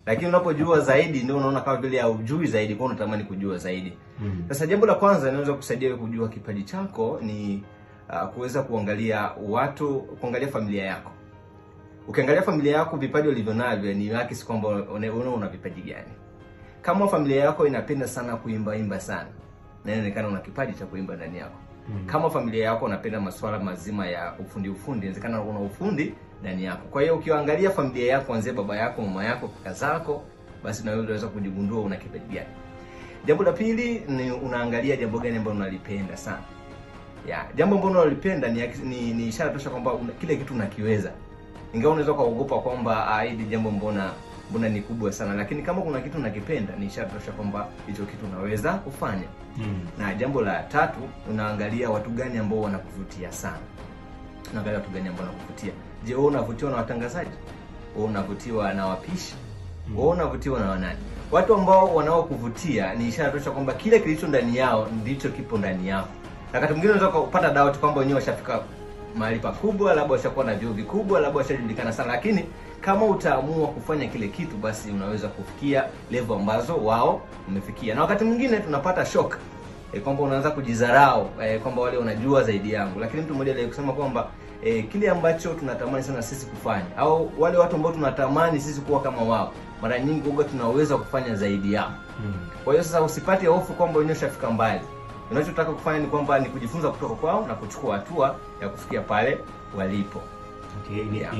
Lakini unapojua zaidi ndio unaona kama vile hujui zaidi, kwa unatamani kujua zaidi. Sasa jambo la kwanza linaweza kusaidia wewe kujua kipaji chako ni kuweza kuangalia familia yako. Ukiangalia familia yako, vipaji ulivyonavyo ni haki, si kwamba una vipaji gani. Kama familia yako inapenda sana kuimba sana, na inaonekana una kipaji cha kuimba ndani yako. Kama familia yako inapenda masuala mazima ya ufundi, inawezekana una ufundi ndani yako. Kwa hiyo ukiangalia familia yako, kuanzia baba yako, mama yako, kaka zako, basi na wewe unaweza kujigundua una kipaji gani. Jambo la pili ni unaangalia jambo gani ambalo unalipenda sana. Jambo ambalo unalipenda ni ishara tosha kwamba kile kitu unakiweza. Ingawa unaweza kuogopa kwamba hili jambo mbona ni kubwa sana, lakini kama kuna kitu unakipenda ni ishara tosha kwamba hicho kitu unaweza kufanya. Na jambo la tatu, unaangalia watu gani ambao wanakuvutia sana. Unaangalia watu gani ambao wanakuvutia. Je, wewe unavutiwa na watangazaji? Wewe unavutiwa na wapishi? Wewe unavutiwa na wanani? Watu ambao wanaokuvutia ni ishara tosha kwamba kile kilicho ndani yao ndicho kipo ndani yao. Na wakati mwingine unaweza kupata doubt kwamba wenyewe washafika mahali pakubwa, labda washakuwa na vyuo vikubwa, labda washajulikana sana, lakini kama utaamua kufanya kile kitu, basi unaweza kufikia level ambazo wao umefikia. Na wakati mwingine tunapata shock kwamba unaanza kujidharau kwamba wale wanajua zaidi yangu. Lakini mtu mmoja alikusema kwamba kile ambacho tunatamani sana sisi kufanya, au wale watu ambao tunatamani sisi kuwa kama wao, mara nyingi huwa tunaweza kufanya zaidi yao. Kwa hiyo sasa usipate hofu kwamba wenyewe ushafika mbali. Unachotaka kufanya ni kwamba ni kujifunza kutoka kwao na kuchukua hatua ya kufikia pale walipo. Okay, yeah.